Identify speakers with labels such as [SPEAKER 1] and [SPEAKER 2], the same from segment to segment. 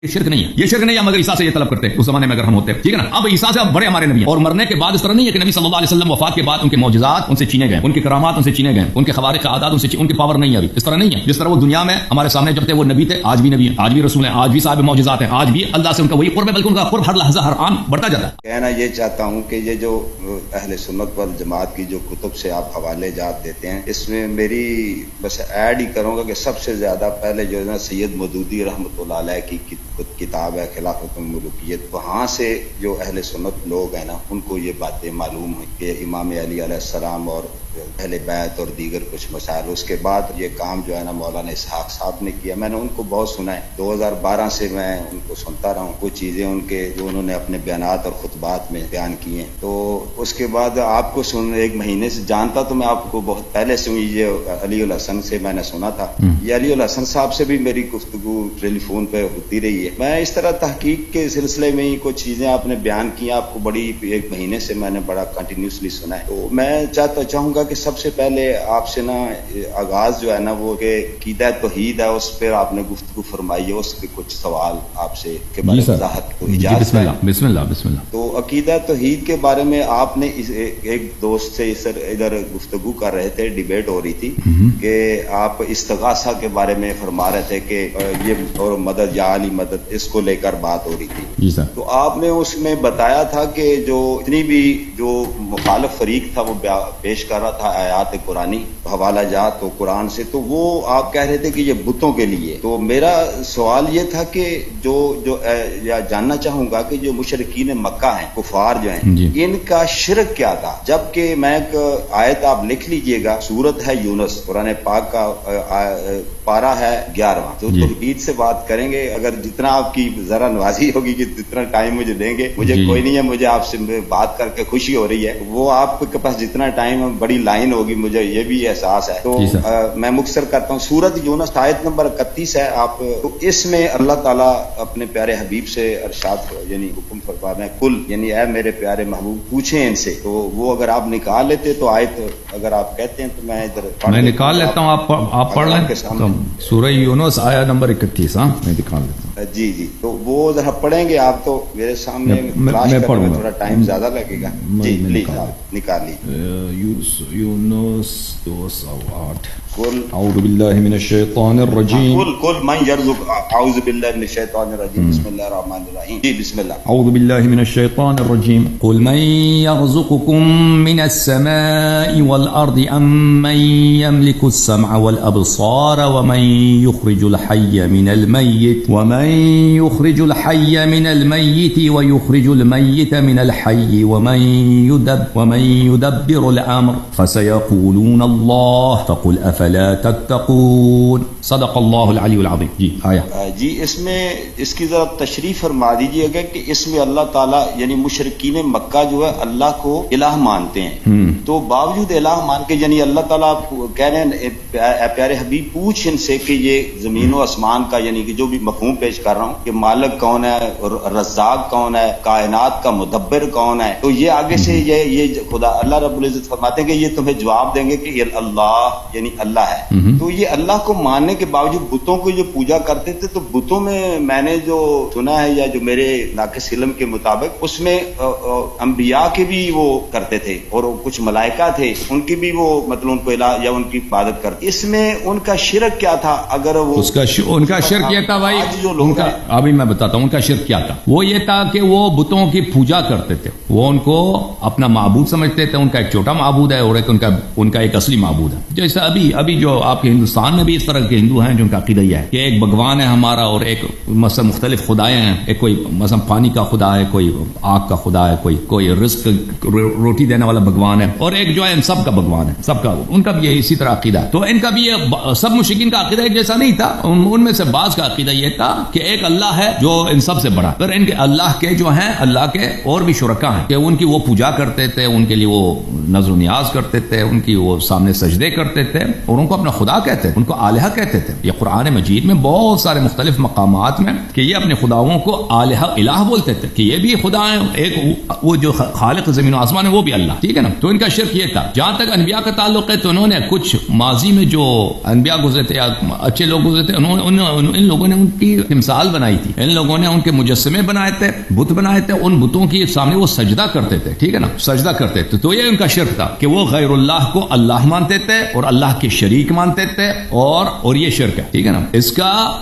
[SPEAKER 1] یہ شرک نہیں ہے، یہ شرک نہیں ہے، مگر عیسیٰ سے یہ طلب کرتے اس زمانے میں اگر ہم ہوتے، ٹھیک ہے نا۔ اب عیسیٰ سے اب بڑے ہمارے نبی ہیں، اور مرنے کے بعد اس طرح نہیں ہے کہ نبی صلی اللہ علیہ وسلم وفات کے بعد ان کے معجزات ان سے چھینے گئے، ان کے کرامات ان سے چھینے گئے، ان کے خوارق عادات ان سے ان کی پاور نہیں ہے ابھی، اس طرح نہیں ہے۔ جس طرح وہ دنیا میں ہمارے سامنے جب تھے وہ نبی تھے، آج بھی نبی ہیں، آج بھی رسول ہیں، آج بھی صاحب معجزات ہیں، آج بھی اللہ سے ان کا وہی قرب ہے، بلکہ ان کا قرب ہر لحظہ ہر آن بڑھتا جاتا ہے۔
[SPEAKER 2] کہنا یہ چاہتا ہوں کہ یہ جو اہل سنت والجماعت کی جو کتب سے آپ حوالے جات دیتے ہیں، اس میں میری بس ایڈ ہی کروں گا کہ سب سے زیادہ پہلے جو ہے نا سید مودودی رحمۃ اللہ علیہ کی کتاب ہے خلافت الملوکیت، وہاں سے جو اہل سنت لوگ ہیں نا ان کو یہ باتیں معلوم ہیں کہ امام علی علیہ السلام اور اہل بیت اور دیگر کچھ مسائل، اس کے بعد یہ کام جو ہے نا مولانا اسحاق صاحب نے کیا۔ میں نے ان کو بہت سنا ہے، 2012 سے میں ان کو سنتا رہا ہوں، کچھ چیزیں ان کے جو انہوں نے اپنے بیانات اور خطبات میں بیان کی ہیں۔ تو اس کے بعد آپ کو ایک مہینے سے جانتا تو میں آپ کو بہت پہلے سے یہ علی الحسن سے میں نے سنا تھا، یہ علی الحسن صاحب سے بھی میری گفتگو ٹیلی فون پہ ہوتی رہی ہے۔ میں اس طرح تحقیق کے سلسلے میں ہی کچھ چیزیں آپ نے بیان کی، آپ کو بڑی ایک مہینے سے میں نے بڑا کنٹینیوسلی سنا ہے۔ تو میں چاہوں گا کہ سب سے پہلے آپ سے نا آغاز جو ہے نا وہ کہ عقیدہ توحید ہے، اس پہ آپ نے گفتگو فرمائی ہے، اس کے کچھ سوال آپ سے کے بارے میں وضاحت کو اجازت ہے؟
[SPEAKER 1] بسم اللہ۔
[SPEAKER 2] تو عقیدہ توحید کے بارے میں آپ نے ایک دوست سے ادھر گفتگو کر رہے تھے، ڈیبیٹ ہو رہی تھی کہ آپ استغاثہ کے بارے میں فرما رہے تھے کہ یہ اور مدد یا علی مدد، اس کو لے کر بات ہو رہی تھی۔ تو آپ نے اس میں بتایا تھا کہ جو اتنی بھی جو مخالف فریق تھا وہ پیش کر رہا تھا آیات قرآنی حوالہ جات تو قرآن سے، تو وہ آپ کہہ رہے تھے کہ یہ بتوں کے لیے۔ تو میرا سوال یہ تھا کہ جو یا جاننا چاہوں گا کہ جو مشرکین مکہ ہیں، کفار جو ہیں، ان کا شرک کیا تھا؟ جبکہ میں ایک آیت آپ لکھ لیجئے گا، سورت ہے یونس، قرآن پاک کا پارہ ہے 11واں۔ تو توحید سے بات کریں گے، اگر جتنا آپ کی ذرا نوازی ہوگی کہ جتنا ٹائم مجھے دیں گے، مجھے کوئی نہیں ہے، مجھے آپ سے بات کر کے خوشی ہو رہی ہے، وہ آپ کے پاس جتنا ٹائم بڑی لائن ہوگی مجھے یہ بھی احساس ہے۔ تو میں مختصر کرتا ہوں، سورت یونس آیت نمبر 31 ہے آپ، تو اس میں اللہ تعالیٰ اپنے پیارے حبیب سے ارشاد یعنی حکم فرما رہے ہیں، کل یعنی اے میرے پیارے محبوب پوچھیں ان سے۔ تو وہ اگر آپ نکال لیتے تو آیت اگر آپ کہتے ہیں تو میں ادھر
[SPEAKER 1] میں نکال لیتا ہوں، آپ پڑھ لیں سورہ یونس آیت نمبر 31۔ ہاں میں نکال لیتا ہوں۔
[SPEAKER 2] جی تو وہ ذرا پڑھیں گے آپ، تو میرے سامنے
[SPEAKER 1] میں پڑھوں گا،
[SPEAKER 2] تھوڑا ٹائم زیادہ لگے گا۔ جی پلیز آپ نکال لیجیے۔
[SPEAKER 1] یونس 2:08۔
[SPEAKER 2] قل
[SPEAKER 1] اعوذ باللہ من الشیطان الرجیم،
[SPEAKER 2] قل من يرزق، اعوذ باللہ من الشیطان الرجیم، بسم اللہ الرحمن الرحیم۔ جی بسم اللہ۔
[SPEAKER 1] اعوذ باللہ من الشیطان الرجیم، قل من يرزقكم من السماء والارض ام من يملك السمع والابصار ومن يخرج الحي من الميت ويخرج الميت من الحي ومن يدبر الامر فسيقولون الله فقل افلا تتقون صدق اللہ العلی العظیم۔ جی آیا
[SPEAKER 2] جی اس میں اس کی ذرا تشریح فرما دیجیے گا کہ اس میں اللہ تعالیٰ یعنی مشرکین مکہ جو ہے اللہ کو الہ مانتے ہیں، تو باوجود الہ مان کے یعنی اللہ تعالیٰ کہہ رہے ہیں اے پیارے حبیب پوچھ ان سے کہ یہ زمین و آسمان کا یعنی کہ جو بھی مفہوم پیش کر رہا ہوں کہ مالک کون ہے، رزاق کون ہے، کائنات کا مدبر کون ہے، تو یہ آگے سے یہ خدا اللہ رب العزت فرماتے ہیں کہ یہ تمہیں جواب دیں گے کہ یہ اللہ یعنی اللہ ہے۔ تو یہ اللہ کو ماننے کے باوجود بتوں کو جو پوجا کرتے تھے، تو بتوں میں نے جو سنا ہے یا جو میرے ناقص علم کے مطابق اس میں انبیاء کے بھی وہ کرتے تھے اور کچھ ملائکہ تھے ان کی بھی وہ مطلب ان کو الہ یا ان کی عبادت کرتے۔ اس میں ان کا شرک کیا تھا؟ اگر وہ
[SPEAKER 1] ان کا شرک یہ تھا بھائی، ان کا ابھی میں بتاتا ہوں ان کا شرک کیا تھا۔ وہ یہ تھا کہ وہ بتوں کی پوجا کرتے تھے، وہ ان کو اپنا معبود سمجھتے تھے، ان کا ایک چھوٹا معبود ہے اور ان کا ایک اصلی معبود ہے۔ جیسے ابھی جو آپ کے ہندوستان میں بھی اس طرح کے ہندو ہیں جن کا عقیدہ یہ ہے کہ ایک بھگوان ہے ہمارا اور ایک مثلا مختلف خدائیں ہیں، ایک کوئی مثلا پانی کا خدا ہے، کوئی آگ کا خدا ہے، کوئی رزق روٹی دینے والا بھگوان ہے، اور ایک جو ہے ان سب کا بھگوان ہے، سب کا ان کا بھی یہ اسی طرح عقیدہ ہے۔ تو ان کا بھی یہ سب مشرکین کا عقیدہ ایک جیسا نہیں تھا، ان میں سے بعض کا عقیدہ یہ تھا کہ ایک اللہ ہے جو ان سب سے بڑا، پر ان کے اللہ کے جو ہیں اللہ کے اور بھی شرکا ہیں کہ ان کی وہ پوجا کرتے تھے، ان کے لیے وہ نظر و نیاز کرتے تھے، ان کی وہ سامنے سجدے کرتے تھے، اور ان کو اپنا خدا کہتے تھے، ان کو آلہہ کہتے تھے. یہ قرآن مجید میں بہت سارے مختلف مقامات میں کہ یہ اپنے خداؤں کو آلہہ الہ بولتے تھے کہ یہ بھی خدا ہیں، ایک وہ جو خالق زمین و آسمان ہے وہ بھی اللہ. ٹھیک ہے نا. تو ان کا شرک یہ تھا. جہاں تک انبیاء کا تعلق ہے تو انہوں نے کچھ ماضی میں جو انبیاء گزرے تھے یا اچھے لوگ گزرے تھے، ان لوگوں نے ان کی تمثال بنائی تھی، ان لوگوں نے ان کے مجسمے بنائے تھے، بت بنائے تھے، ان بتوں کے سامنے وہ سجدہ کرتے تھے. ٹھیک ہے نا، سجدہ کرتے تھے. تو یہ ان کا شرک تھا کہ وہ غیر اللہ کو اللہ مانتے تھے اور اللہ کے شریک مانتے تھے، اور یہ شرک ہے. ٹھیک ہے نا.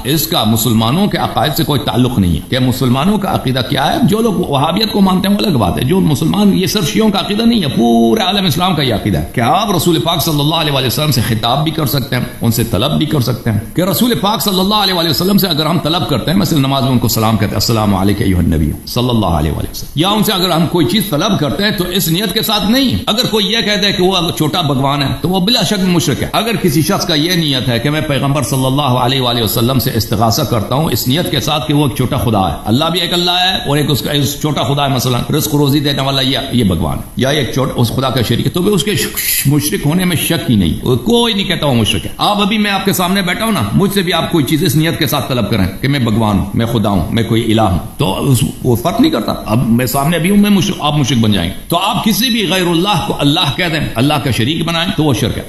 [SPEAKER 1] اس کا مسلمانوں کے عقائد سے کوئی تعلق نہیں ہے کہ مسلمانوں کا عقیدہ کیا ہے. جو لوگ وہابیت کو مانتے ہیں وہ الگ بات ہے. جو مسلمان، یہ صرف شیعوں کا عقیدہ نہیں ہے، پورے عالم اسلام کا یہ عقیدہ ہے کہ آپ رسول پاک صلی اللہ علیہ وسلم سے خطاب بھی کر سکتے ہیں، ان سے طلب بھی کر سکتے ہیں کہ رسول پاک صلی اللہ علیہ وسلم سے اگر ہم طلب کرتے ہیں، مثلا نماز میں ان کو سلام کہتے ہیں، السلام علیک ایھا النبی صلی اللہ علیہ وسلم، یا ان سے اگر ہم کوئی چیز طلب کرتے ہیں تو اس نیت کے ساتھ نہیں. اگر کوئی یہ کہتا ہے کہ وہ چھوٹا بھگوان ہے تو وہ بلا شک مشرک ہے. اگر کسی شخص کا یہ نیت ہے کہ میں پیغمبر صلی اللہ علیہ وآلہ وسلم سے استغاثہ کرتا ہوں اس نیت کے ساتھ کہ وہ ایک چھوٹا خدا ہے، اللہ بھی ایک اللہ ہے اور ایک اس کا چھوٹا خدا ہے، مثلا رزق روزی دینے والا یہ بھگوان یا ایک اس خدا کا شریک ہے، تو بھی اس کے مشرک ہونے میں شک ہی نہیں. کوئی نہیں کہتا وہ مشرک ہے. آپ ابھی میں آپ کے سامنے بیٹھا ہوں نا، مجھ سے بھی آپ کوئی چیز اس نیت کے ساتھ طلب کریں کہ میں بھگوان ہوں، میں خدا ہوں، میں کوئی الہ ہوں، تو وہ فرق نہیں کرتا. اب میں سامنے بھی ہوں، میں آپ مشرک بن جائیں. تو آپ کسی بھی غیر اللہ کو اللہ کہہ دیں، اللہ کا شریک بنائیں تو وہ شرک ہے.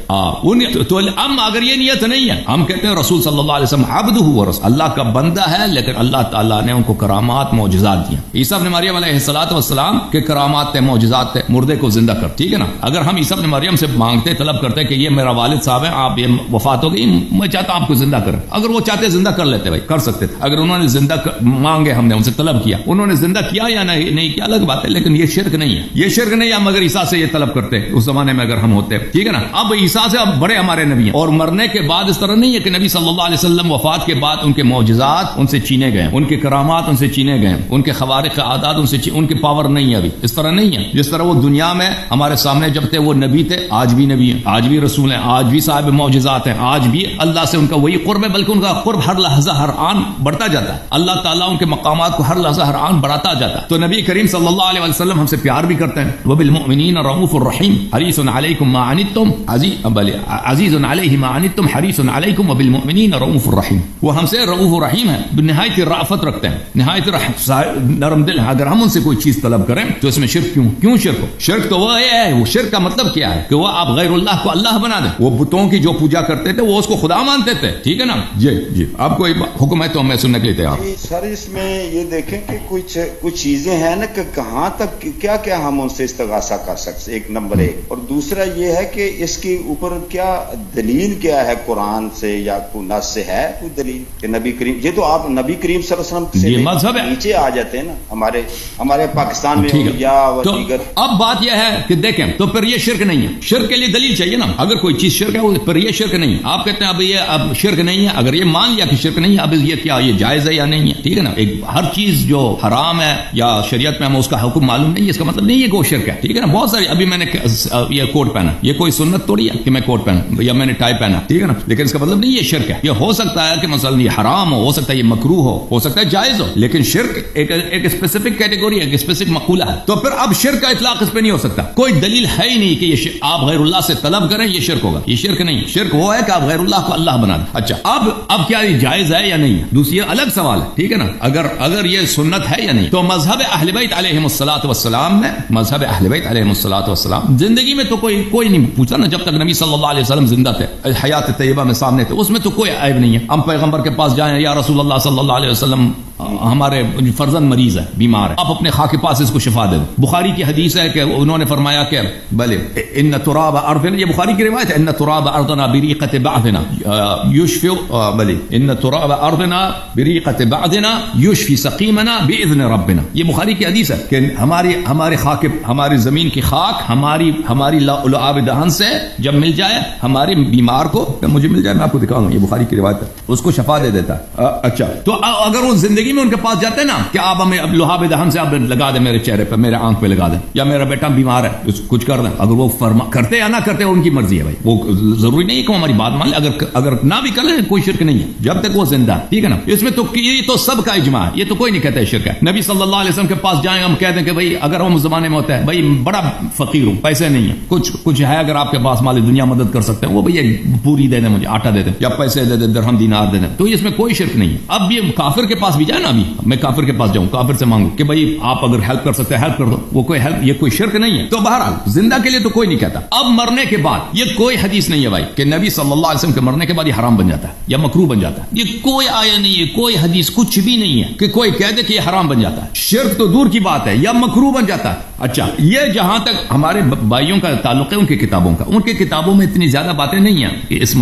[SPEAKER 1] تو اگر یہ نیت نہیں ہے، ہم کہتے ہیں رسول صلی اللہ علیہ وسلم عبدہ و رسول، اللہ کا بندہ ہے، لیکن اللہ تعالیٰ نے ان کو کرامات معجزات دیا. عیسیٰ ابن مریم علیہ السلام کے کرامات تھے، معجزات تھے، مردے کو زندہ کر. ٹھیک ہے نا. اگر ہم عیسیٰ ابن مریم سے مانگتے، طلب کرتے کہ یہ میرا والد صاحب ہے، آپ یہ وفات ہو گئی، میں چاہتا ہوں آپ کو زندہ کریں، اگر وہ چاہتے زندہ کر لیتے، بھائی کر سکتے تھے. اگر انہوں نے زندہ مانگے، ہم نے ان سے طلب کیا، انہوں نے زندہ کیا یا نہیں کیا الگ بات ہے، لیکن یہ شرک نہیں ہے. یہ شرک نہیں ہے. ہم اگر عیسیٰ سے یہ طلب کرتے اس زمانے میں، اگر ہم ہوتے، ٹھیک ہے نا. اب عیسیٰ سے اب بڑے ہمارے نبی ہیں، اور مرنے کے بعد اس طرح نہیں ہے کہ نبی صلی اللہ علیہ وسلم وفات کے بعد ان کے معجزات ان سے چینے گئے، ان کے کرامات ان سے چینے گئے، ان کے خوارق عادات ان کی پاور نہیں ہے. ابھی اس طرح نہیں ہے. جس طرح وہ دنیا میں ہمارے سامنے جب تھے وہ نبی تھے، آج بھی نبی ہیں، آج بھی رسول ہیں، آج بھی صاحب معجزات ہیں، آج بھی اللہ سے ان کا وہی قرب ہے، بلکہ ان کا قرب ہر لحظہ ہر آن بڑھتا جاتا ہے. اللہ تعالیٰ ان کے مقامات کو ہر لحظہ ہر آن بڑھاتا جاتا ہے. تو نبی کریم صلی اللہ علیہ وسلم ہم سے پیار بھی کرتے ہیں. وبالمؤمنین رؤوف الرحیم حریص علیکم ما عنتم عزیز علیہ ما عنتم حریص علیکم وبالمؤمنین رؤوف الرحیم. وہ ہم سے رؤوف الرحیم ہے، نہایت رأفت رکھتے ہیں، نہایت نرم دل. اگر ہم ان سے کوئی چیز طلب کریں تو اس میں شرک کیوں شرک ہو؟ شرک تو وہ ہے، وہ شرک کا مطلب کیا ہے کہ وہ آپ غیر اللہ کو اللہ بنا دیں. وہ بتوں کی جو پوجا کرتے تھے وہ اس کو خدا مانتے تھے. ٹھیک ہے نا. جی آپ کو حکم ہے تو میں سننے کے لیے تیار.
[SPEAKER 2] سر اس میں یہ دیکھیں کہ کچھ چیزیں ہیں نا کہ کہاں تک کیا ہم ان سے استغاثہ کر سکتے، ایک نمبر ایک. اور دوسرا یہ ہے کہ اس کے اوپر کیا دلیل کیا ہے، قرآن سے یا کوئی نص سے ہے کوئی دلیل کہ نبی کریم، یہ تو آپ نبی کریم صلی اللہ علیہ وسلم سے
[SPEAKER 1] مذہب ہے،
[SPEAKER 2] نیچے آ جاتے ہیں نا ہمارے پاکستان میں یا دیگر.
[SPEAKER 1] اب بات یہ ہے کہ دیکھیں تو پھر یہ شرک نہیں ہے. شرک کے لیے دلیل چاہیے نا. اگر کوئی چیز شرک ہے پھر یہ شرک نہیں ہے. آپ کہتے ہیں اب شرک نہیں ہے، اگر یہ مان لیا کہ شرک نہیں ہے، اب یہ کیا یہ جائز ہے یا نہیں ہے. ٹھیک ہے نا. ہر چیز جو حرام ہے یا شریعت میں ہمیں اس کا حکم معلوم نہیں ہے، اس کا مطلب نہیں ہے کہ وہ شرک ہے. ٹھیک ہے نا. بہت ساری، ابھی میں نے یہ کوٹ پہنا، یہ کوئی سنت توڑی ہے کہ میں کوٹ پہنا یا میں نے ٹائی پہنا. ٹھیک ہے نا. لیکن اس کا مطلب نہیں یہ شرک ہے. یہ ہو سکتا ہے کہ مثلا یہ حرام ہو سکتا ہے یہ مکروہ ہو سکتا ہے جائز ہو، لیکن شرک ایک اسپیسیفک کیٹیگری ہے، ایک اسپیسیفک مقولہ ہے. تو پھر اب شرک کا اطلاق اس پہ نہیں ہو سکتا. کوئی دلیل ہے ہی نہیں کہ یہ آپ غیر اللہ سے طلب کریں یہ شرک ہوگا. یہ شرک نہیں. شرک وہ ہے کہ آپ غیر اللہ کو اللہ بنا دیں. اچھا اب کیا یہ جائز ہے یا نہیں ہے، دوسری الگ سوال ہے. ٹھیک ہے نا. اگر یہ سنت ہے یا نہیں، تو مذہب اہل بیت علیہم الصلوۃ والسلام میں، مذہب اہل بیت علیہم الصلوۃ والسلام زندگی میں تو کوئی نہیں پوچھا نا، جب تک نبی صلی اللہ علیہ وسلم زندہ تھے، حیات طیبہ میں سامنے تھے، اس میں تو کوئی عیب نہیں ہے. ہم پیغمبر کے پاس جائیں، یا رسول اللہ صلی اللہ علیہ وسلم ہمارے فرزند مریض ہے، بیمار ہے، آپ اپنے خاک کے پاس اس کو شفا دے دو. بخاری کی حدیث ہے کہ انہوں نے فرمایا کہ بلے ان تراب ارضنا، یہ بخاری کی روایت ہے، ان تراب ارضنا بریقۃ بعضنا یشفی، بلے ان تراب ارضنا بریقۃ بعضنا یشفی سقیمنا باذن ربنا. یہ بخاری کی حدیث ہے کہ ہمارے خاک، ہماری زمین کی خاک ہماری لعاب دہن سے جب مل جائے ہمارے بیمار کو، مجھے مل جائے میں آپ کو دکھاؤں گا، یہ بخاری کی روایت ہے، اس کو شفا دے دیتا ہے. اچھا تو اگر وہ زندگی زندگی میں ان کے پاس جاتے ہیں نا کہ آپ ہمیں اب لوہا دہن سے آپ لگا دیں میرے چہرے پہ، میرے آنکھ پہ لگا دیں، یا میرا بیٹا بیمار ہے کچھ کر دیں، اگر وہ کرتے یا نہ کرتے ان کی مرضی ہے بھائی، وہ ضروری نہیں ہے کہ ہماری بات مان لیں، اگر نہ بھی کر لیں کوئی شرک نہیں ہے جب تک وہ زندہ ہے، ٹھیک ہے نا. اس میں تو یہ تو سب کا اجماع ہے، یہ تو کوئی نہیں کہتا ہے شرک ہے. نبی صلی اللہ علیہ وسلم کے پاس جائیں ہم کہہ دیں کہ بھائی اگر ہم زمانے میں ہوتا ہے بھائی بڑا فقیر ہوں، پیسے نہیں ہیں، کچھ ہے اگر آپ کے پاس مال دنیا مدد کر سکتے ہیں، وہ بھائی پوری دے دیں، مجھے آٹا دے دیں یا پیسے دے دیں، درہم دینار دے دیں، تو اس میں کوئی شرک نہیں ہے. اب یہ کافر کے پاس بھی جائے نا، ابھی میں کافر کے پاس جاؤں، کافر سے مانگوں کہ بھائی آپ اگر ہیلپ کر سکتے ہیں ہیلپ کر دو، وہ کوئی ہیلپ، یہ کوئی شرک نہیں ہے. تو بہرحال زندہ کے لیے تو کوئی نہیں کہتا. اب مرنے کے بعد یہ کوئی حدیث نہیں ہے بھائی کہ نبی صلی اللہ علیہ وسلم کے مرنے کے بعد یہ حرام بن جاتا ہے یا مکروہ بن جاتا ہے، یہ کوئی آیا نہیں ہے، کوئی حدیث کچھ بھی نہیں ہے کہ کوئی کہہ دے کہ یہ حرام بن جاتا ہے. شرک تو دور کی بات ہے، یا مکروہ بن جاتا ہے. اچھا، یہ جہاں تک ہمارے بھائیوں کا تعلق ہے ان کی کتابوں کا، ان کی کتابوں میں اتنی زیادہ باتیں نہیں ہیں اس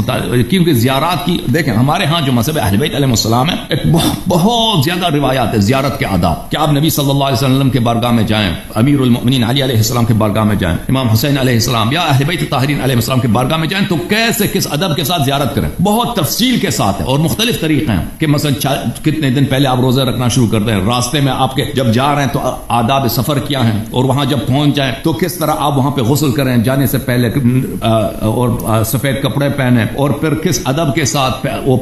[SPEAKER 1] کیونکہ زیارات کی دیکھیں ہمارے ہاں جو مذہب اہل بیت علیہ السلام ہے، ایک بہت زیادہ روایات ہے زیارت کے آداب، کہ آپ نبی صلی اللہ علیہ وسلم کے بارگاہ میں جائیں، امیر المؤمنین علی علیہ السلام کے بارگاہ میں جائیں، امام حسین علیہ السلام یا اہل بیت طاہرین علیہ السلام کے بارگاہ میں جائیں تو کیسے کس ادب کے ساتھ زیارت کریں، بہت تفصیل کے ساتھ ہے. اور مختلف طریقے ہیں کہ مثلا کتنے دن پہلے آپ روزہ رکھنا شروع کر دیں، راستے میں آپ کے جب جا رہے ہیں تو آداب سفر کیا ہیں، اور وہاں جب پہنچ جائیں تو کس طرح آپ وہاں پہ غسل کریں جانے سے پہلے، اور سفید کپڑے پہنیں، اور پھر کس ادب کے ساتھ وہ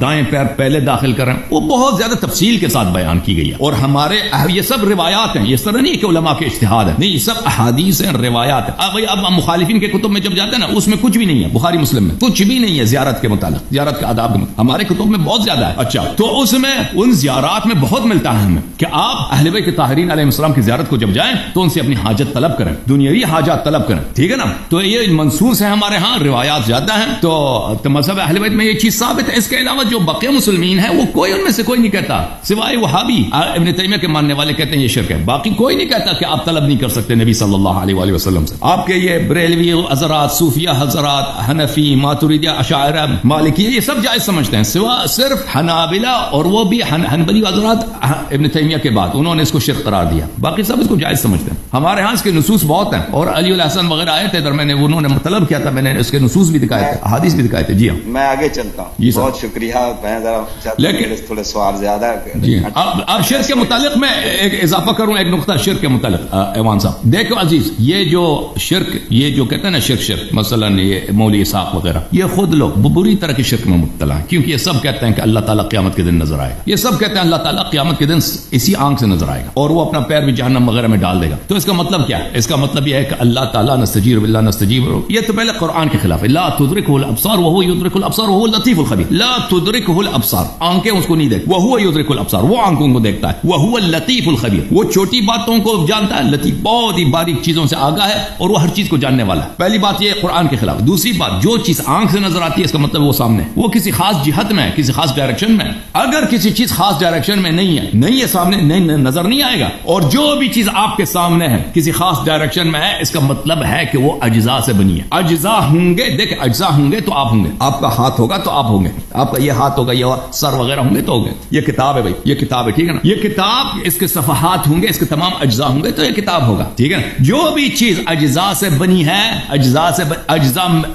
[SPEAKER 1] دائیں پیر پہلے داخل کریں، وہ بہت زیادہ تفصیل کے ساتھ بیان کی گئی ہے. اور ہمارے یہ سب روایات ہیں، اس طرح نہیں کہ علماء کے اجتہاد ہے، نہیں، یہ سب احادیث ہیں، روایات ہیں. اب مخالفین کے کتب میں جب جاتے ہیں نا اس میں کچھ بھی نہیں ہے، بخاری مسلم میں کچھ بھی نہیں ہے زیارت کے متعلق، زیارت کے آداب کے متعلق. ہمارے کتب میں بہت زیادہ ہے. اچھا، تو اس میں ان زیارات میں بہت ملتا ہے ہمیں کہ آپ اہل بیت طاہرین علیہ السلام کی زیارت کو جب جائیں تو ان سے اپنی حاجت طلب کریں، دنیاوی حاجات طلب کریں، ٹھیک ہے نا. تو یہ منصوص ہے ہمارے ہاں، روایات زیادہ ہیں. تو مذہب اہل بیت میں یہ چیز ثابت ہے. اس کے علاوہ جو بقیہ مسلمین ہیں وہ کوئی ان میں سے کوئی نہیں کہتا سوائے وہابی ابن تیمیہ کے ماننے والے کہتے ہیں یہ شرک ہے. باقی کوئی نہیں کہتا کہ آپ طلب نہیں کر سکتے نبی صلی اللہ علیہ وآلہ وسلم سے. آپ کے یہ بریلوی حضرات، صوفیہ حضرات، حنفی، ماتریدیہ، اشاعرہ، مالکیہ، یہ سب جائز سمجھتے ہیں سوا صرف حنابلہ، اور وہ بھی حنبلی حضرات ابن تیمیہ کے بعد انہوں نے اس کو شرک قرار دیا. باقی سب اس کو جائز سمجھتے ہیں. ہمارے ہاں اس کے نصوص بہت ہیں، اور علی الحسن وغیرہ آئے تھے ادھر، میں نے انہوں نے طلب کیا تھا، میں نے اس کے نصوص بھی دکھائے تھے، احادیث بھی دکھائے تھے. جی ہاں،
[SPEAKER 2] میں آگے چلتا ہوں.
[SPEAKER 1] جی
[SPEAKER 2] بہت شکریہ. میں ذرا لیکن تھوڑے سوال زیادہ ہے.
[SPEAKER 1] جی اب شرک کے متعلق میں ایک اضافہ کروں، ایک نقطہ شرک کے متعلق. ایوان صاحب دیکھو عزیز، یہ جو شرک، یہ جو کہتے ہیں نا شرک مثلا یہ مولوی اسحاق وغیرہ، یہ خود لوگ بری طرح کے شرک میں مبتلا ہیں، کیونکہ یہ سب کہتے ہیں کہ اللہ تعالیٰ قیامت کے دن نظر آئے گا. یہ سب کہتے ہیں اللہ تعالیٰ قیامت کے دن اسی آنکھ سے نظر آئے گا اور وہ اپنا پیر بھی جہنم وغیرہ میں ڈال دے گا. تو اس کا مطلب کیا ہے؟ اس کا مطلب یہ ہے کہ اللہ تعالیٰ نستجیر باللہ نستجیب، یہ تو پہلے قرآن کے خلاف ہے. لا تدرکہ الابصار وہو یدرک الابصار وہو اللطیف الخبیر. لا تدرکہ الابصار، آنکھیں اس کو نہیں دیکھتی، وہو یدرک الابصار، وہ آنکھوں کو دیکھتا ہے، وہو اللطیف الخبیر، وہ چھوٹی باتوں کو جانتا ہے، لطیف بہت ہی باریک چیزوں سے آگاہ ہے، اور وہ ہر چیز کو جاننے والا ہے. پہلی بات یہ قرآن کے خلاف. دوسری بات، جو چیز آنکھ سے نظر آتی ہے اس کا مطلب وہ سامنے، وہ کسی خاص جہت میں، کسی خاص ڈائریکشن میں. اگر کسی چیز خاص ڈائریکشن میں نہیں ہے سامنے، نہیں نظر نہیں آئے گا. اور جو بھی چیز آپ کے سامنے ہے کسی خاص ڈائریکشن میں ہے، اس کا مطلب ہے کہ وہ اجزاء سے بنی ہے. اجزاء ہوں گے، دیکھ اجزاء ہوں گے تو آپ ہوں گے، آپ کا ہاتھ ہوگا تو آپ ہوں گے، آپ کا یہ ہاتھ ہوگا، یہ سر وغیرہ ہوں گے تو ہوگے. یہ کتاب ہے بھائی، یہ کتاب ہے، ٹھیک ہے نا. یہ کتاب، اس کے صفحات ہوں گے، اس کے تمام اجزاء ہوں گے تو یہ کتاب ہوگا، ٹھیک ہے نا. جو بھی چیز اجزاء سے بنی ہے، اجزاء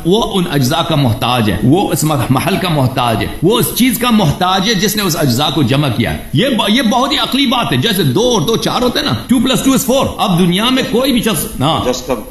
[SPEAKER 1] وہ ان اجزاء کا محتاج ہے، وہ اس محل کا محتاج ہے، وہ اس چیز کا محتاج ہے جس نے اس اجزاء کو جمع کیا ہے. یہ بہت ہی عقلی بات ہے. جیسے 2 اور 2 4 ہوتے ہیں نا، 2 + 2 = 4. اب دنیا میں کوئی بھی شخص،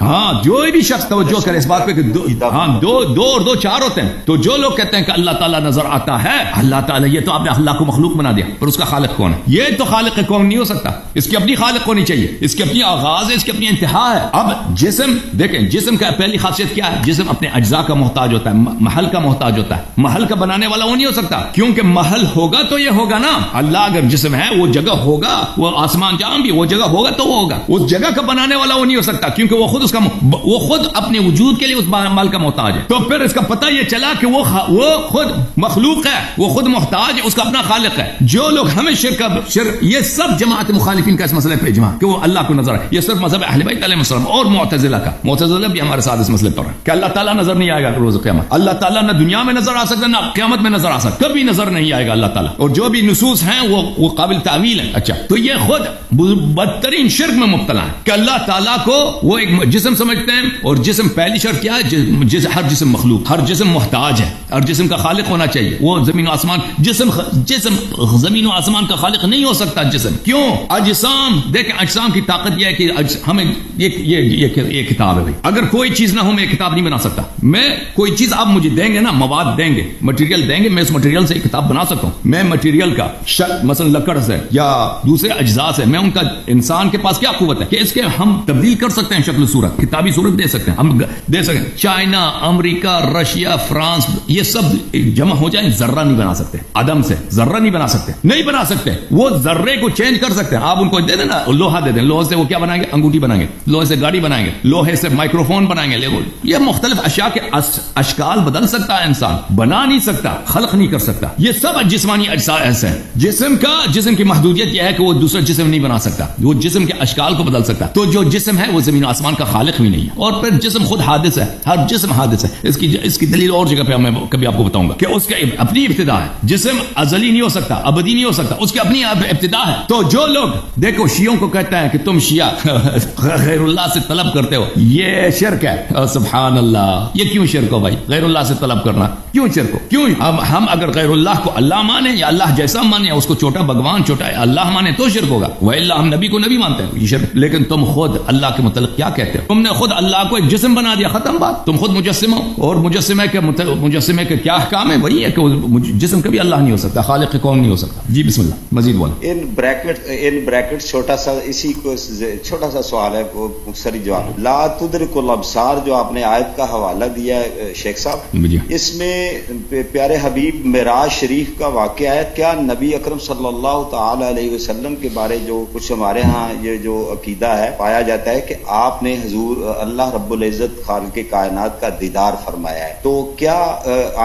[SPEAKER 1] ہاں جو بھی شخص توجہ کرے اس بات پہ کہ 2 اور 2 4 ہوتے ہیں. تو جو لوگ کہتے ہیں کہ اللہ تعالیٰ نظر آتا ہے، اللہ تعالیٰ، یہ تو آپ نے اللہ کو مخلوق بنا دیا، پر اس کا خالق کون ہے؟ یہ تو خالق کون نہیں ہو سکتا، اس کی اپنی خالق ہونی چاہیے، اس کی اپنی آغاز ہے، اس کی اپنی انتہا ہے. اب جسم دیکھیں، جسم کا پہلی خاصیت کیا ہے؟ جسم اپنے اجزاء کا محتاج ہوتا ہے، محل کا محتاج ہوتا ہے. محل کا بنانے والا وہ نہیں ہو سکتا، کیونکہ محل ہوگا تو یہ ہوگا نا. اللہ اگر جسم ہے، وہ جگہ ہوگا، وہ آسمان جہاں بھی وہ جگہ ہوگا تو وہ ہوگا. اس جگہ کا بنانے والا وہ نہیں ہو سکتا، کیونکہ وہ خود اپنے وجود کے لیے اس مال کا محتاج ہے. تو پھر اس کا پتہ یہ چلا کہ وہ خود مخلوق ہے، وہ خود محتاج ہے، اس کا اپنا خالق ہے. جو لوگ ہمیں شرک، یہ سب جماعت مخالفین کا اس مسئلے پہ اجماع کہ وہ اللہ کو نظر ہے. یہ صرف مذہب اہل بیت علیہ السلام اور معتزلہ کا. معتزلہ بھی ہمارے ساتھ اس مسئلے پر ہے کہ اللہ تعالیٰ نظر نہیں آئے گا روز قیامت. اللہ تعالیٰ نہ دنیا میں نظر آ سکتا، نہ قیامت میں نظر آ سکتا، کبھی نظر نہیں آئے گا اللہ تعالیٰ. اور جو بھی نصوص ہیں وہ قابل تعویل ہے. اچھا، تو یہ خود بدترین شرک میں مبتلا مطلع ہیں کہ اللہ تعالیٰ کو وہ ایک جسم سمجھتے ہیں، اور جسم پہلی شرط کیا ہے؟ ہر جسم مخلوق، ہر جسم محتاج ہے، ہر جسم کا خالق ہونا چاہیے. وہ زمین و آسمان، جسم زمین و آسمان کا خالق نہیں ہو سکتا جسم. کیوں؟ اجسام، دیکھیں اجسام کی طاقت یہ ہے کہ ہمیں یہ کتاب ہے بھائی، اگر کوئی چیز نہ ہو میں کتاب نہیں بنا سکتا. میں کوئی چیز آپ مجھے دیں گے نا، مواد دیں گے، مٹیریل دیں گے، میں اس مٹیریل سے ایک کتاب بنا سکتا ہوں. میں مٹیریل کا مثلا لکڑ سے یا دوسرے اجزاء سے، میں ان کا، انسان کے پاس کیا قوت ہے کہ اس کے ہم تبدیل کر سکتے ہیں شکل صورت، کتابی صورت دے سکتے ہیں، ہم دے سکتے ہیں. چائنا، امریکہ، رشیا، فرانس، یہ سب جمع ہو جائیں، ذرہ نہیں بنا سکتے. عدم سے ذرہ نہیں بنا سکتے، نہیں بنا سکتے. وہ ذرے کو چینج کر سکتے ہیں. آپ ان کو دے دیں نا، لوہا دے دیں، لوہے سے وہ کیا بنائیں گے؟ انگوٹھی بنائیں گے. لوہے سے گاڑی بنائیں گے، لوہے سے مائکرو فون بنائیں گے. یہ مختلف اشیاء کے اشکال بدل سکتا ہے انسان، بنا نہیں سکتا، خلق نہیں کر سکتا. یہ سب جسمانی اجزاء ایسے ہیں. جسم کی محدودیت یہ ہے کہ وہ دوسرا جسم نہیں بنا سکتا، وہ جسم کے اشکال کو بدل سکتا. تو جو جسم ہے وہ زمین و آسمان کا خالق بھی نہیں ہے. اور پھر جسم خود حادث ہے، ہر جسم حادث ہے. اس کی دلیل اور جگہ پہ میں کبھی آپ کو بتاؤں گا کہ اس کی اپنی ابتدا ہے. جسم ازلی نہیں ہو سکتا، ابدی نہیں ہو سکتا، اس کی اپنی ابتدا ہے. تو جو لوگ دیکھو شیعوں کو کہتے ہیں کہ تم شیعہ غیر اللہ سے طلب کرتے ہو، یہ شرک ہے. سبحان اللہ، یہ کیوں شرک ہو بھائی؟ غیر اللہ سے طلب کرنا کیوں شرک ہو؟ کیوں ہم اگر غیر اللہ کو اللہ مانیں یا اللہ جیسا مانیں یا اس کو چھوٹا بھگوان، چھوٹا اللہ مانیں تو شرک ہوگا. وَإِلَّا ہم نبی کو نبی مانتے ہیں، یہ شرک. لیکن تم خود اللہ کے متعلق کیا کہتے ہو؟ تم نے خود اللہ کو ایک جسم بنا دیا، ختم بات. تم خود مجسم ہو، اور مجسمے کے کیا احکام ہے؟ وہی ہے کہ جسم کبھی اللہ نہیں ہو سکتا، خالق کون نہیں ہو سکتا. جی بسم اللہ، مزید بولیں.
[SPEAKER 2] ان بریکٹ چھوٹا سا، اسی کو چھوٹا سا سوال ہے، مختصری جواب. لا تدرک الابصار جو آپ نے آیت کا حوالہ دیا ہے شیخ صاحب، اس میں پیارے حبیب معراج شریف کا واقعہ ہے. کیا نبی اکرم صلی اللہ تعالی علیہ وسلم کے بارے جو کچھ ہمارے ہاں یہ جو عقیدہ ہے پایا جاتا ہے کہ آپ نے حضور اللہ رب العزت خالق کائنات کا دیدار فرمایا ہے، تو کیا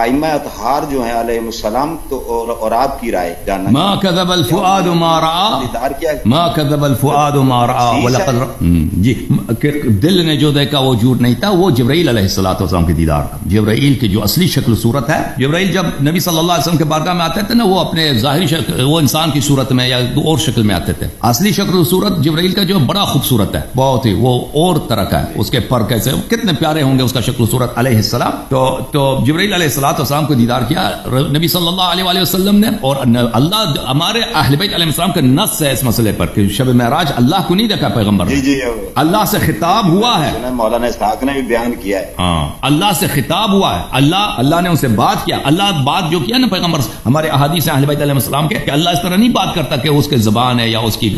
[SPEAKER 2] ائمہ اطہار جو ہیں علیہ السلام تو اور آپ کی رائے جاننا؟
[SPEAKER 1] ما کذب الفؤاد ما رأى،
[SPEAKER 2] دیدار کیا ہے؟
[SPEAKER 1] ما کذب الفؤاد ما رأى ولقد جی، کہ دل نے جو دیکھا وہ جھوٹ نہیں تھا. وہ جبرائیل علیہ السلام کے دیدار تھا. جبرائیل کی جو اصلی شکل صورت ہے، جبرائیل جب نبی صلی اللہ علیہ وسلم کے بارگاہ میں آتے تھے نا، وہ اپنے ظاہری شکل، وہ انسان کی صورت میں یا اور شکل میں آتے تھے. اصلی شکل صورت جبرائیل کا جو بڑا خوبصورت ہے، بہت ہی وہ اور طرح کا ہے. اس کے پر کیسے کتنے پیارے ہوں گے اس کا شکل صورت علیہ السلام. تو جبرائیل علیہ السلام کو دیدار کیا نبی صلی اللہ علیہ وسلم نے. اور اللہ ہمارے اہل بیت علیہ السلام کا نص ہے اس مسئلے پر کہ شب معراج اللہ کو نہیں دیکھا پیغمبر نے.
[SPEAKER 2] جی
[SPEAKER 1] اللہ سے خطاب ہوا ہے.
[SPEAKER 2] مولانا اسحاق نے بھی بیان کیا ہے.
[SPEAKER 1] ہاں، اللہ سے خطاب ہوا ہے. اللہ نے ان سے بات کیا. اللہ بات جو کیا نا پیغمبر سے، ہمارے احادیث اہل بیت علیہ السلام کے، کہ اللہ اس طرح نہیں بات کرتا کہ اس کے زبان ہے یا اس کی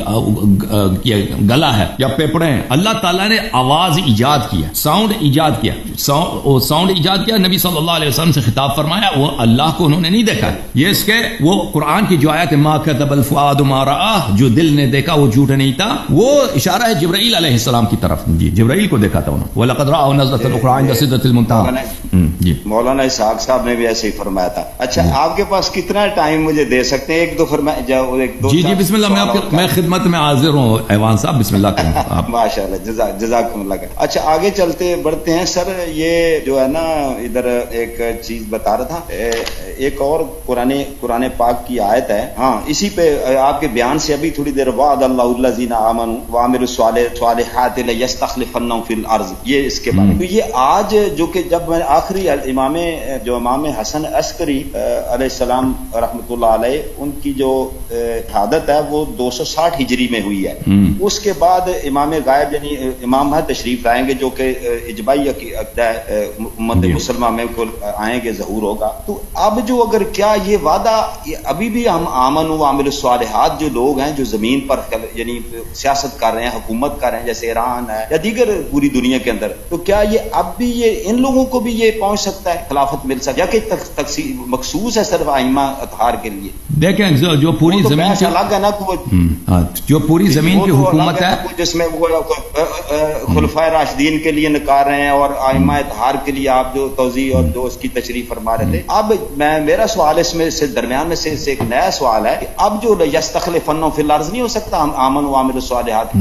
[SPEAKER 1] گلا ہے یا پیپڑے ہیں. اللہ تعالیٰ نے آواز ایجاد کیا، ساؤنڈ ایجاد کیا، ساؤنڈ ایجاد کیا. نبی صلی اللہ علیہ وسلم سے خطاب فرمایا. وہ اللہ کو انہوں نے نہیں دیکھا. یہ اس کے وہ قرآن کی جو آیت ہے ما کذب الفؤاد ما رأى، جو دل نے دیکھا وہ جھوٹ نہیں تھا، وہ اشارہ ہے جبرائیل علیہ السلام کی طرف. جی جبرائیل کو دیکھا تھا انہوں نے. وَلَقَدْ رَأَوْا نَزْلَةً أُخْرَىٰ عِندَ سِدْرَةِ الْمُنتَهَىٰ. جی
[SPEAKER 2] مولانا اسحاق صاحب نے بھی ایسے ہی فرمایا تھا. اچھا آپ کے پاس کتنا ٹائم مجھے دے سکتے ہیں؟ ایک دو
[SPEAKER 1] جی بسم اللہ. میں خدمت میں حاضر ہوں ایوان صاحب، بسم اللہ کریں.
[SPEAKER 2] ماشاء اللہ، جزاکم اللہ. اچھا آگے چلتے بڑھتے ہیں سر. یہ جو ہے نا ادھر ایک چیز بتا رہا تھا، ایک اور قرآن پاک کی آیت ہے. ہاں اسی پہ آپ کے بیان سے ابھی تھوڑی دیر وعد اللہ الذین آمنوا وعملوا الصالحات لیستخلفنہم فی الارض، یہ اس کے بارے میں. تو یہ آج جو کہ جب میں آخری امام حسن عسکری علیہ السلام رحمۃ اللہ علیہ، ان کی جو شہادت ہے وہ 260 ہجری میں ہوئی ہے. اس کے بعد امام غائب یعنی امام تشریف لائیں گے جو کہ اجماعی عقیدہ ہے امت مسلمہ میں آئیں گے، ظہور ہوگا. تو اب جو اگر کیا یہ وعدہ ابھی بھی ہم آمن و عامل الصالحات جو لوگ ہیں جو زمین پر یعنی سیاست کر رہے ہیں، حکومت کر رہے ہیں، جیسے ایران ہے یا دیگر پوری دنیا کے اندر، تو کیا یہ اب بھی یہ ان لوگوں کو بھی یہ پہنچ سکتا ہے، خلافت مل سکتا ہے، یا کہ مخصوص ہے صرف ائمہ اطہار کے لیے؟
[SPEAKER 1] دیکھیں جو پوری زمین
[SPEAKER 2] سے الگ ہے نا،
[SPEAKER 1] جو پوری زمین کی حکومت ہے
[SPEAKER 2] جس میں وہ خلفائے راشدین کے لیے نکال رہے ہیں اور ائمہ اطہار کے لیے آپ جو توضیح اور جو اس کی تشریف فرما رہے تھے. اب میرا سوال اس میں سے درمیان میں سے ایک نیا سوال ہے کہ اب جو یستخلفن فی الارض نہیں ہو سکتا آمن وعملوا الصالحات،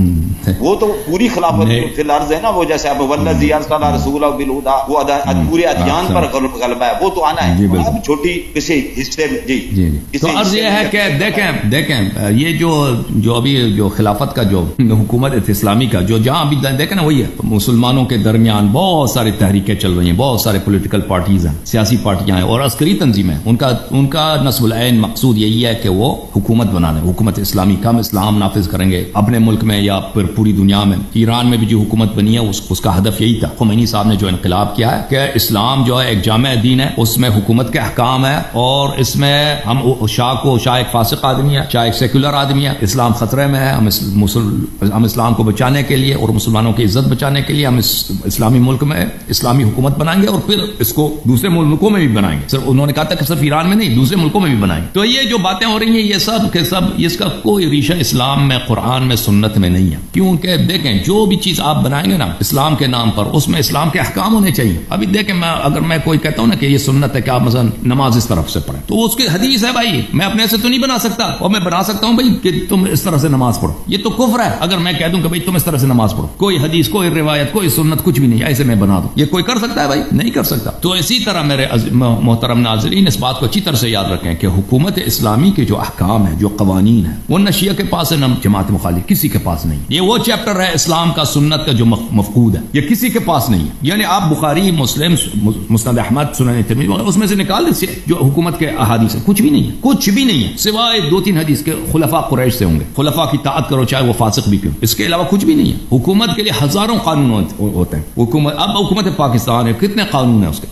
[SPEAKER 2] وہ تو پوری خلافت فی الارض ہے نا، وہ جیسے اب والذی ارسل رسولہ بالہدی، وہ پورے ادیان پر غلبہ ہے، وہ تو آنا ہے. اب چھوٹی کسی حصے میں جی
[SPEAKER 1] تو عرض یہ ہے کہ دیکھیں یہ جو ابھی جو خلافت کا جو حکومت اسلامی کا جو جہاں ابھی دیکھیں نا، وہی ہے مسلمانوں کے درمیان بہت ساری تحریکیں چل رہی ہیں، بہت سارے پولیٹیکل پارٹیز ہیں، سیاسی پارٹیاں ہیں اور عسکری تنظیمیں. ان کا نصب العین مقصود یہی ہے کہ وہ حکومت بنانے، حکومت اسلامی کا ہم اسلام نافذ کریں گے اپنے ملک میں یا پھر پوری دنیا میں. ایران میں بھی جو حکومت بنی ہے اس کا ہدف یہی تھا. خمینی صاحب نے جو انقلاب کیا ہے کہ اسلام جو ہے ایک جامع دین ہے، اس میں حکومت کے احکام ہے اور اس میں ہم شاہ ایک فاسق آدمی ہے، شاہ ایک سیکولر آدمی ہے، اسلام خطرے میں ہے، ہم اسلام کو بچانے کے لیے اور مسلمانوں کی عزت بچانے کے لیے ہم اسلامی ملک میں اسلامی حکومت بنائیں گے اور پھر اس کو دوسرے ملکوں میں بھی بنائیں گے. صرف انہوں نے کہا تھا کہ صرف ایران میں نہیں، دوسرے ملکوں میں بھی بنائیں گے. تو یہ جو باتیں ہو رہی ہیں یہ سب کے سب اس کا کوئی ریشہ اسلام میں، قرآن میں، سنت میں نہیں ہے. کیونکہ دیکھیں جو بھی چیز آپ بنائیں گے نا اسلام کے نام پر، اس میں اسلام کے احکام ہونے چاہیے. ابھی دیکھیں اگر میں کوئی کہتا ہوں نا کہ یہ سنت ہے کہ آپ مثلا نماز اس طرف سے پڑھیں، تو اس کی حدیث ہے بھائی، میں اپنے سے تو نہیں بنا سکتا، اور میں بنا سکتا ہوں بھائی کہ تم اس طرح سے نماز پڑھو. یہ تو کفر ہے اگر میں کہہ دوں کہ بھائی تم اس طرح سے نماز پڑھو. کوئی حدیث، کوئی روایت، کوئی سنت، کچھ بھی نہیں، ایسے میں بنا دوں. یہ کوئی کر سکتا ہے بھائی؟ نہیں کر سکتا. تو اسی طرح میرے محترم ناظرین اس بات کو اچھی طرح سے یاد رکھیں کہ حکومت اسلامی کے جو احکام ہیں، جو قوانین ہیں، وہ نہ شیعہ کے پاس ہے نہ جماعت مخالف، کسی کے پاس نہیں. یہ وہ چیپٹر ہے اسلام کا، سنت کا جو مفقود ہے، یہ کسی کے پاس نہیں ہے. یعنی آپ بخاری، مسلم، مسند احمد، سنن ترمذی اس میں سے نکال دیجیے جو حکومت کے احادیث ہیں، کچھ بھی نہیں ہے، کچھ بھی نہیں ہے سوائے 2-3 حدیث کے خلفاء قریش سے ہوں گے، خلفاء کی طاعت کرو چاہے وہ فاسق بھی کیوں. اس کے علاوہ کچھ بھی نہیں ہے. حکومت کے لیے ہزاروں قانون ہوتے ہیں. حکومت پاکستان ہے، کتنے قانون ہیں اس کے،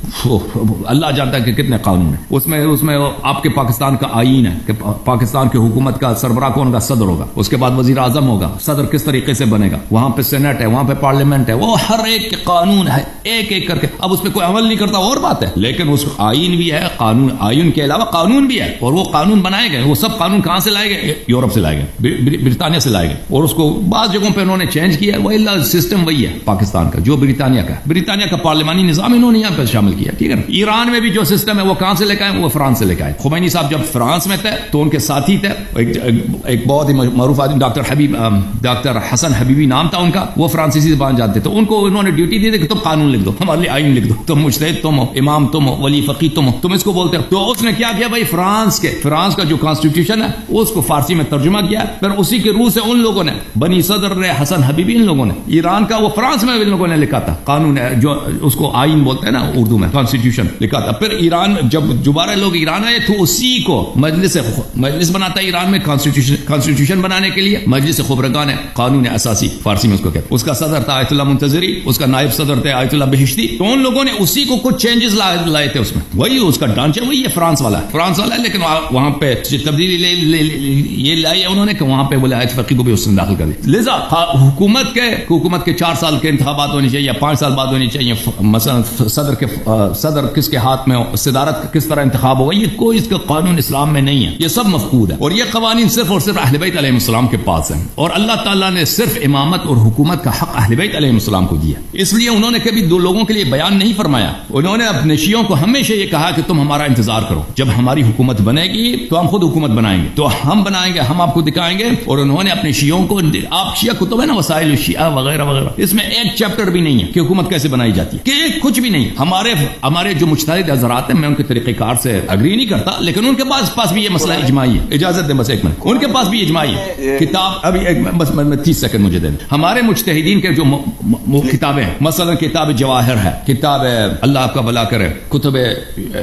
[SPEAKER 1] اللہ جانتا ہے کہ کتنے قانون ہیں. اس میں آپ کے پاکستان کا آئین ہے کہ پاکستان کی حکومت کا سربراہ کون ہوگا؟ صدر ہوگا. اس کے بعد وزیر اعظم ہوگا. صدر کس طریقے سے بنے گا؟ وہاں پہ سینٹ ہے، وہاں پہ پارلیمنٹ ہے، وہ ہر ایک کے قانون ہے ایک ایک کر کے. اب اس پہ کوئی عمل نہیں کرتا اور بات ہے، لیکن اس آئین بھی ہے، قانون، آئین کے علاوہ قانون بھی ہے. اور وہ قانون بنائے گئے، وہ سب قانون کہاں سے لائے گئے؟ یورپ سے لائے گئے، برطانیہ سے لائے گئے. اور اس کو بعض جگہوں پہ انہوں نے چینج کیا. وہ سسٹم وہی ہے پاکستان کا جو برطانیہ کا. برطانیہ کا پارلیمانی نظام انہوں نے یہاں پہ شامل کیا. ٹھیک ہے. ایران میں بھی جو سسٹم ہے وہ کہاں سے لے کے آئے؟ وہ فرانس سے لے کے آئے. خمینی صاحب جب فرانس میں تھے تو ان کے ساتھی تھے ایک بہت ہی معروف آدمی ڈاکٹر حسن حبیبی نام تھا ان کا. وہ فرانسیسی زبان جانتے تو ان کو انہوں نے ڈیوٹی دی تھی کہ تم قانون لکھ دو، ہمارے لیے آئین لکھ دو، تم مجتہد تم ہو، امام تم ہو، ولی فقیہ تم ہو، تم اس کو بولتے ہو. تو اس نے کیا کیا بھائی؟ فرانس کا جو کانسٹیٹیوشن ہے اس کو فارسی میں ترجمہ کیا. پھر اسی کے روح سے ان لوگوں نے بنی صدر حسن حبیبی، ان لوگوں نے ایران کا وہ فرانس میں ان لوگوں نے لکھا تھا قانون ہے جو اس کو آئین بولتے ہیں نا اردو میں، کانسٹیٹیوشن لکھا تھا. پھر ایران جب دوبارہ لوگ ایران آئے تو اسی کو مجلس بناتا ہے ایران میں کانسٹیٹیوشن بنانے کے لیے. مجلس خبرگان ہے، قانون اساسی فارسی میں اس کو کہتے ہیں. اس کا صدر تھا آیت اللہ منتظری، اس کا نائب صدر تھے آیت اللہ بہشتی. تو ان لوگوں نے اسی کو کچھ چینجز لائے تھے اس میں. وہی اس کا ڈھانچہ وہی ہے، فرانس والا ہے، لیکن وہاں پہ تبدیلی یہ لائی ہے انہوں نے کہ وہاں پہ بولے آیت فقی کو بھی اس نے داخل کر دی. لذا حکومت کے 4 سال کے انتخابات ہونے چاہیے یا 5 سال بعد ہونی چاہیے. مثلا صدر کس کے ہاتھ میں ہو، صدارت کس طرح انتخاب ہوگا، یہ کوئی اس کا قانون اسلام میں نہیں ہے. یہ سب مفقود ہے اور یہ قوانین صرف اور صرف اہل بیت علیہ السلام کے پاس ہیں. اور اللہ تعالیٰ نے صرف امامت اور حکومت کا حق اہل بیت علیہ السلام کو دیا. اس لیے انہوں نے کبھی 2 لوگوں کے لیے بیان نہیں فرمایا. انہوں نے اپنے شیعوں کو ہمیشہ یہ کہا کہ تم ہمارا انتظار کرو، جب ہماری حکومت بنے گی تو ہم خود حکومت بنائیں گے، تو ہم بنائیں گے، ہم آپ کو دکھائیں گے. اور انہوں نے اپنے شیعوں کو، آپ شیعہ کتب ہے نا وسائل الشیعہ وغیرہ وغیرہ، اس میں ایک چیپٹر بھی نہیں ہے کہ حکومت کیسے بنائی جاتی ہے، کہ کچھ بھی نہیں. ہمارے جو مجتہد حضرات ہیں، میں ان کے طریقہ کار سے اگری نہیں کرتا، لیکن ان کے پاس بھی یہ مسئلہ اجماعی ہے. اجازت دیں بس 1 منٹ. ان کے پاس بھی اجماعی ہے. کتاب ابھی بس 30 سیکنڈ مجھے دیں. ہمارے مجتہدین کے جو کتابیں ہیں، مثلا کتاب جواہر ہے، کتاب اللہ آپ کا بھلا کرے، کتب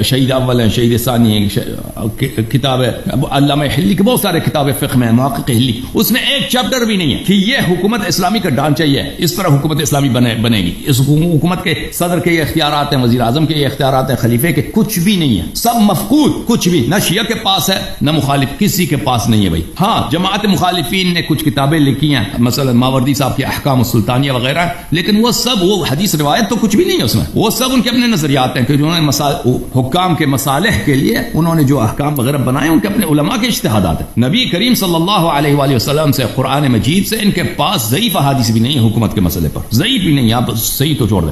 [SPEAKER 1] شہید اول ہیں، شہید ثانی ہیں، کتاب علامہ حلی کے بہت سارے کتاب فقہ میں، محقق حلی، اس میں ایک چیپٹر بھی نہیں ہے کہ یہ حکومت اسلامی کا ڈھانچہ یہ ہے، اس طرح حکومت اسلامی بنے گی. اس حکومت کے صدر کے یہ اختیارات ہیں، وزیر اعظم کے یہ اختیارات ہیں، خلیفے کے کچھ بھی نہیں ہے، سب مفقود. کچھ بھی نہ شیعہ کے پاس ہے نہ مخالف کسی کے پاس نہیں ہے بھائی. ہاں جماعت مخالفین نے کچھ کتابیں لکی ہیں، مثلا ماوردی صاحب کے احکام السلطانیہ وغیرہ، لیکن وہ سب وہ حدیث روایت تو کچھ بھی نہیں ہے اس میں. وہ سب ان کے اپنے نظریات ہیں کہ انہوں نے حکام کے مصالح کے لیے انہوں نے جو احکام وغیرہ بنائے ان کے اپنے علماء کے اجتہادات ہیں. نبی کریم صلی اللہ علیہ وآلہ وسلم سے، قرآن مجید سے ان کے پاس ضعیف احادیث بھی نہیں ہے حکومت کے مسئلے پر، ضعیف بھی نہیں. آپ صحیح تو چھوڑ دیں.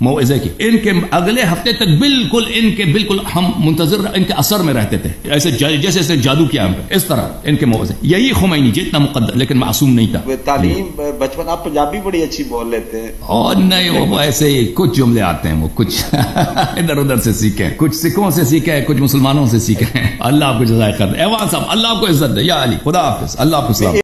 [SPEAKER 1] موعظے کی، ان کے اگلے ہفتے تک بالکل ہم منتظر ان کے اثر میں رہتے تھے، ایسے جیسے جادو کیا ہم پہ، اس طرح ان کے موعظے. یہی خمینی جتنا مقدس لیکن معصوم نہیں تھا.
[SPEAKER 2] تعلیم بچپن آپ پنجابی بڑی اچھی بول لیتے ہیں.
[SPEAKER 1] اور نہیں وہ ایسے ہی کچھ جملے آتے ہیں، وہ کچھ ادھر ادھر سے سیکھے، کچھ سکھوں سے سیکھے، کچھ مسلمانوں سے سیکھے. اللہ آپ کو جزائے خیر. ایوان صاحب اللہ آپ کو عزت دے. یا علی خدا حافظ. اللہ آپ کو سلام.